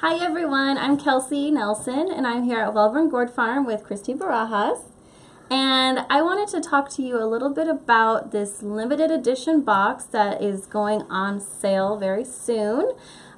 Hi everyone, I'm Kelsey Nelson and I'm here at Wellborn Gourd Farm with Christy Barajas. And I wanted to talk to you a little bit about this limited edition box that is going on sale very soon.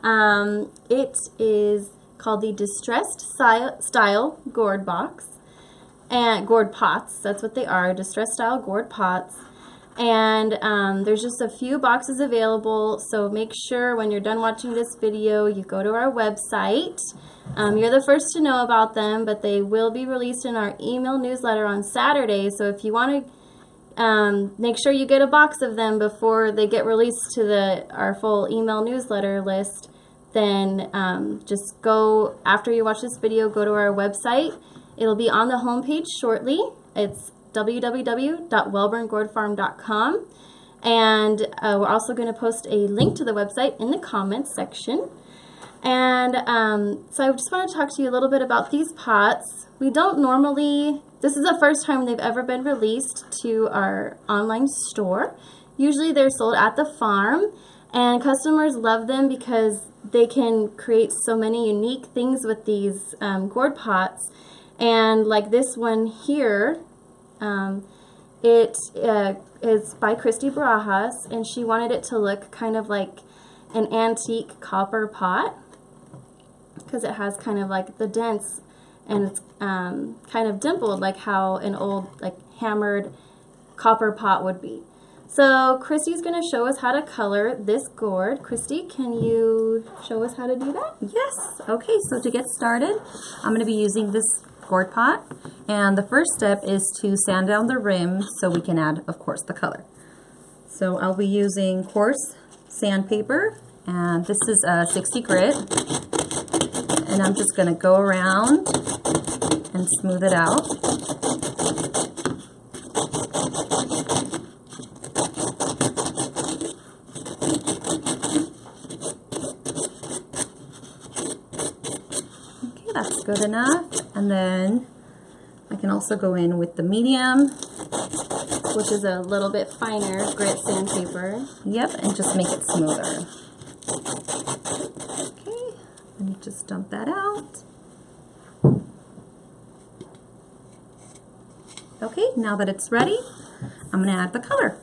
It is called the Distressed Style Gourd Box. And gourd pots, that's what they are, distressed style gourd pots. And there's just a few boxes available, so make sure when you're done watching this video you go to our website. You're the first to know about them, but they will be released in our email newsletter on Saturday, so if you want to make sure you get a box of them before they get released to our full email newsletter list, then just go, after you watch this video, go to our website. It'll be on the homepage shortly. It's www.wellborngourdfarm.com, and we're also going to post a link to the website in the comments section. And so I just want to talk to you a little bit about these pots. We don't normally, this is the first time they've ever been released to our online store. Usually they're sold at the farm, and customers love them because they can create so many unique things with these gourd pots. And like this one here, it is by Christy Barajas, and she wanted it to look kind of like an antique copper pot because it has kind of like the dents, and it's kind of dimpled like how an old like hammered copper pot would be. So Christy's going to show us how to color this gourd. Christy, can you show us how to do that? Yes. Okay, so to get started, I'm going to be using this gourd pot, and the first step is to sand down the rim so we can add, of course, the color. So I'll be using coarse sandpaper, and this is a 60 grit, and I'm just going to go around and smooth it out. Okay, that's good enough. And then I can also go in with the medium, which is a little bit finer grit sandpaper. Yep, and just make it smoother. Okay, and you just dump that out. Okay, now that it's ready, I'm going to add the color.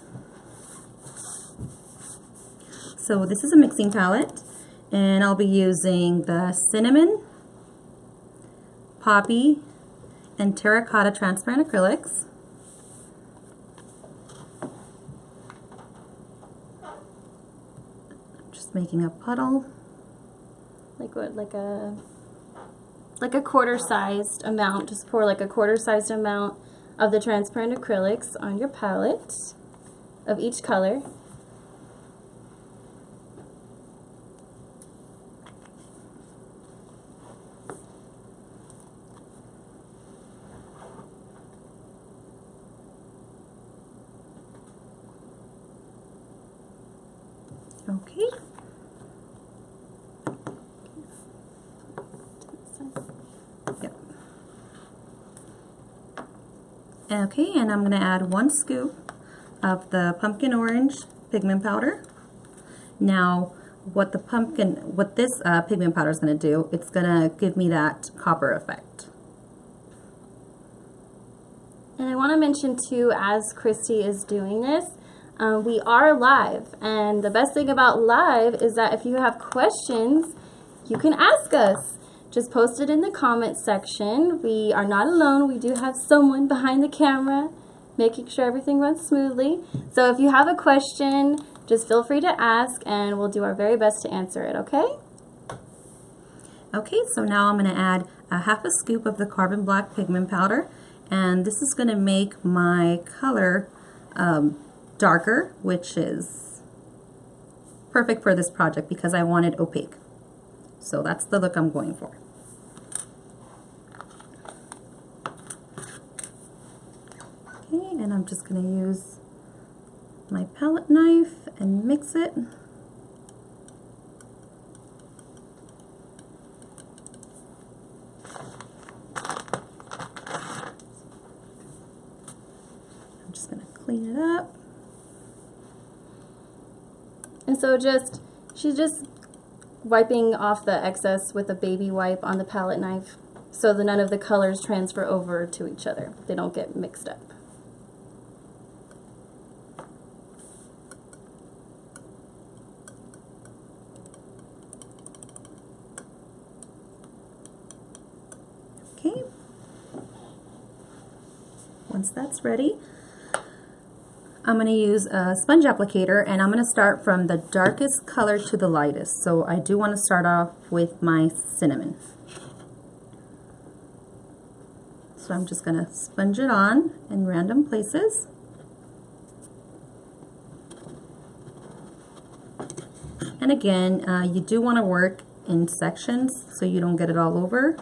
So this is a mixing palette, and I'll be using the cinnamon, poppy, and terracotta transparent acrylics. I'm just making a puddle. Like what? Like a quarter-sized amount. Just pour like a quarter-sized amount of the transparent acrylics on your palette of each color. Okay. Yep. Okay, and I'm going to add 1 scoop of the pumpkin orange pigment powder. Now, what this pigment powder is going to do, it's going to give me that copper effect. And I want to mention too, as Christy is doing this, we are live, and the best thing about live is that if you have questions, you can ask us. Just post it in the comments section. We are not alone. We do have someone behind the camera making sure everything runs smoothly. So if you have a question, just feel free to ask, and we'll do our very best to answer it, okay? Okay, so now I'm going to add a half a scoop of the carbon black pigment powder, and this is going to make my color darker, which is perfect for this project because I want it opaque. So that's the look I'm going for. Okay, and I'm just going to use my palette knife and mix it. I'm just going to clean it up. And so she just wiping off the excess with a baby wipe on the palette knife so that none of the colors transfer over to each other. They don't get mixed up. Okay. Once that's ready, I'm going to use a sponge applicator, and I'm going to start from the darkest color to the lightest. So I do want to start off with my cinnamon. So I'm just going to sponge it on in random places. And again, you do want to work in sections so you don't get it all over.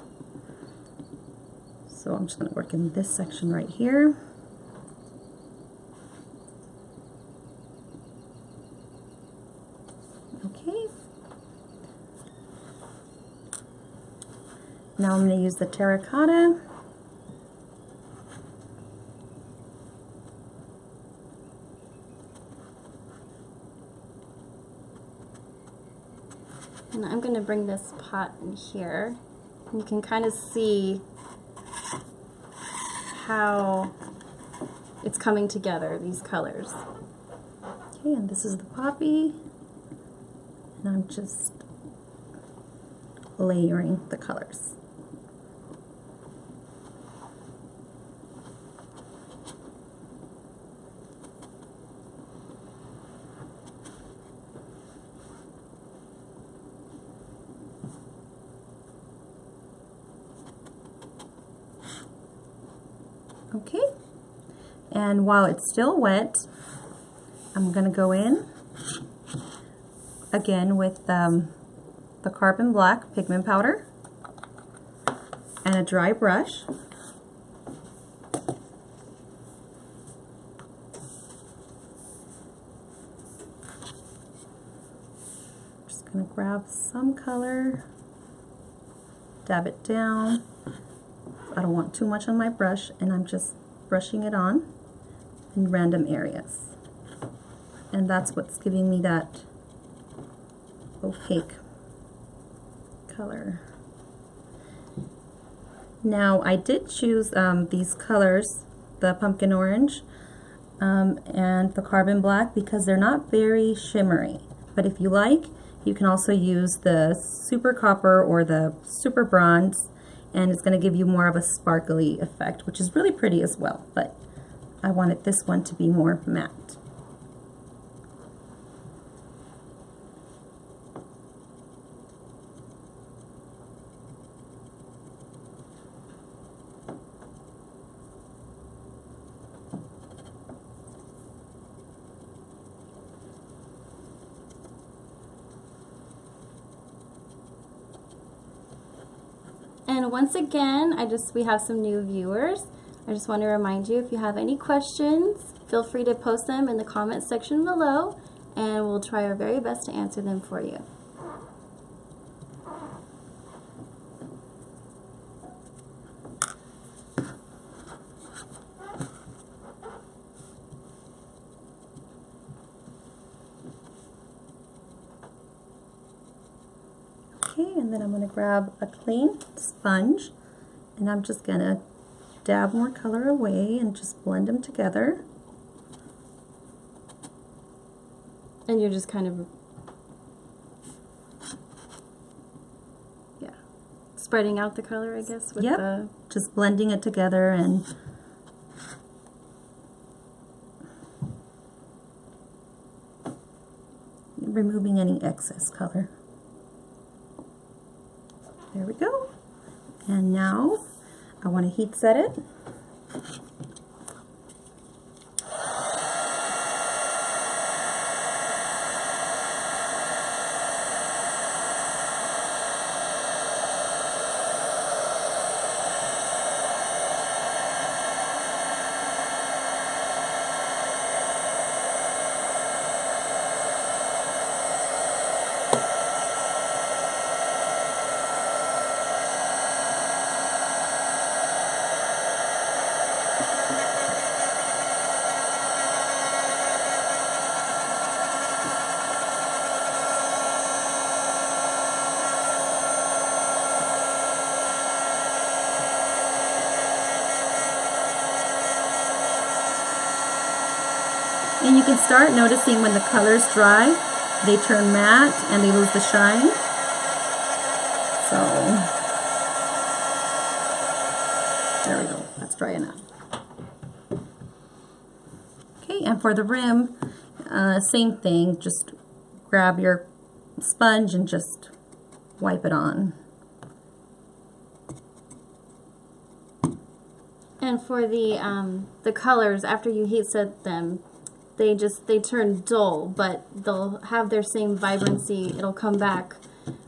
So I'm just going to work in this section right here. Okay. Now I'm going to use the terracotta. And I'm going to bring this pot in here. And you can kind of see how it's coming together, these colors. Okay, and this is the poppy. And I'm just layering the colors. Okay, and while it's still wet, I'm going to go in again with the carbon black pigment powder and a dry brush. Just going to grab some color, dab it down. I don't want too much on my brush, and I'm just brushing it on in random areas. And that's what's giving me that opaque color. Now I did choose these colors, the pumpkin orange and the carbon black, because they're not very shimmery. But if you like, you can also use the super copper or the super bronze, and it's going to give you more of a sparkly effect, which is really pretty as well, but I wanted this one to be more matte. And once again, we have some new viewers. I just want to remind you, if you have any questions, feel free to post them in the comment section below, and we'll try our very best to answer them for you. Okay, and then I'm going to grab a clean sponge, and I'm just going to dab more color away and just blend them together. And you're just kind of, yeah, spreading out the color, I guess, with the... just blending it together and removing any excess color. There we go. And now I want to heat set it. And you can start noticing when the colors dry, they turn matte and they lose the shine. So, there we go, that's dry enough. Okay, and for the rim, same thing, just grab your sponge and just wipe it on. And for the colors, after you heat set them, they turn dull, but they'll have their same vibrancy. It'll come back,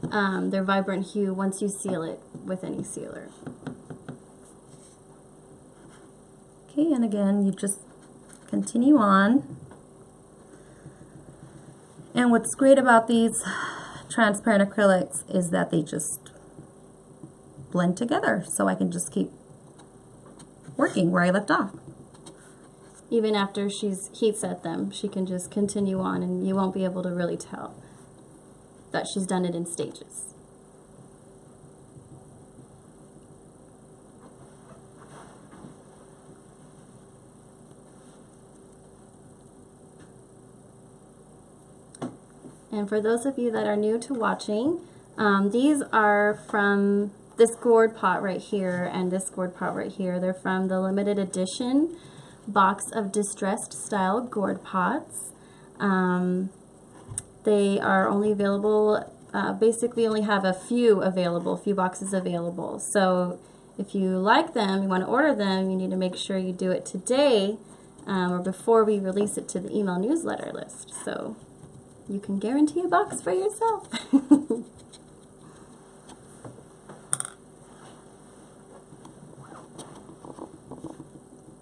their vibrant hue, once you seal it with any sealer. Okay, and again, you just continue on. And what's great about these transparent acrylics is that they just blend together, so I can just keep working where I left off. Even after she's heat set them, she can just continue on, and you won't be able to really tell that she's done it in stages. And for those of you that are new to watching, these are from this gourd pot right here and this gourd pot right here. They're from the limited edition box of distressed style gourd pots. They are only available, basically only have a few boxes available. So if you like them, you want to order them, you need to make sure you do it today or before we release it to the email newsletter list. So you can guarantee a box for yourself.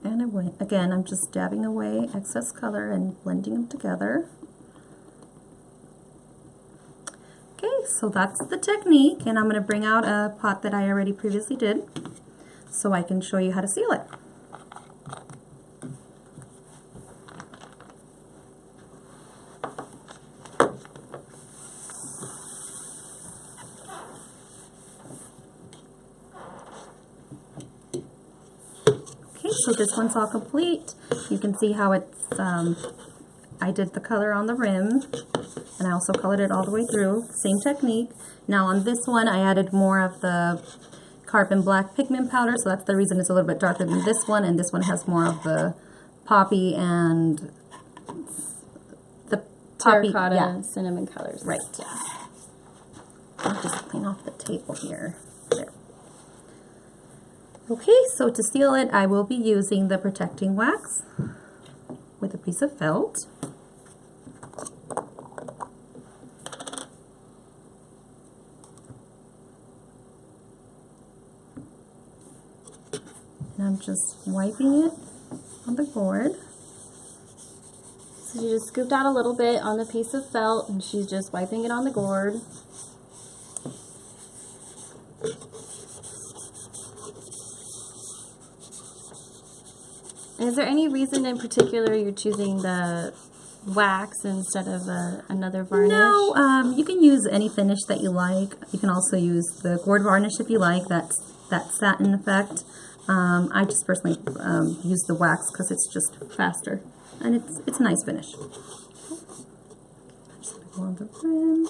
And again, I'm just dabbing away excess color and blending them together. Okay, so that's the technique, and I'm going to bring out a pot that I already previously did so I can show you how to seal it. So this one's all complete. You can see how it's, I did the color on the rim, and I also colored it all the way through. Same technique. Now on this one, I added more of the carbon black pigment powder, so that's the reason it's a little bit darker than this one, and this one has more of the poppy and the terracotta, yeah, cinnamon colors. Right. Yeah. I'll just clean off the table here. There. Okay, so to seal it, I will be using the protecting wax with a piece of felt. And I'm just wiping it on the gourd. So she just scooped out a little bit on the piece of felt, and she's just wiping it on the gourd. Is there any reason in particular you're choosing the wax instead of another varnish? No, you can use any finish that you like. You can also use the gourd varnish if you like. That's that satin effect. I just personally use the wax because it's just faster and it's a nice finish. Just gonna go on the rim.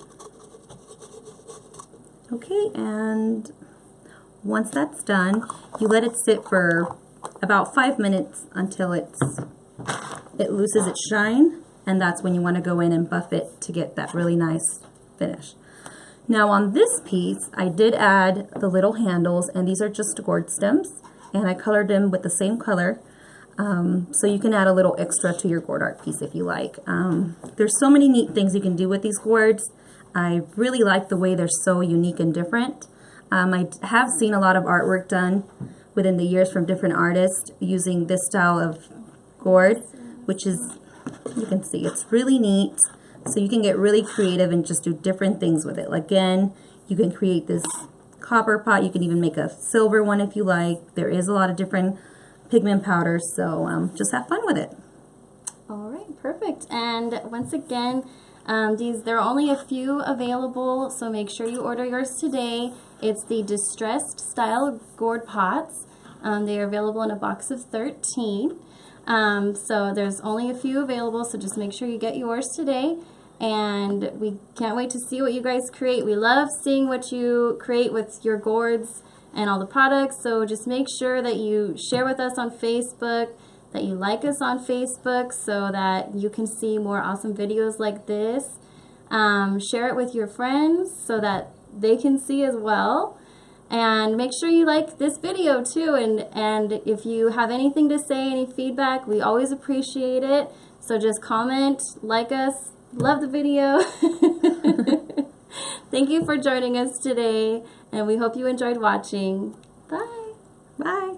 Okay, and once that's done, you let it sit for about 5 minutes until it loses its shine, and that's when you want to go in and buff it to get that really nice finish. Now on this piece, I did add the little handles, and these are just gourd stems, and I colored them with the same color, so you can add a little extra to your gourd art piece if you like. There's so many neat things you can do with these gourds. I really like the way they're so unique and different. I have seen a lot of artwork done within the years from different artists using this style of gourd, which is, you can see, it's really neat. So you can get really creative and just do different things with it. Again, you can create this copper pot. You can even make a silver one if you like. There is a lot of different pigment powders, so just have fun with it. All right, perfect. And once again, there are only a few available, so make sure you order yours today. It's the distressed style gourd pots. They are available in a box of 13. So there's only a few available, so just make sure you get yours today. And we can't wait to see what you guys create. We love seeing what you create with your gourds and all the products. So just make sure that you share with us on Facebook, that you like us on Facebook so that you can see more awesome videos like this. Share it with your friends so that they can see as well. And make sure you like this video too. And if you have anything to say, any feedback, we always appreciate it. So just comment, like us, love the video. Thank you for joining us today, and we hope you enjoyed watching. Bye. Bye.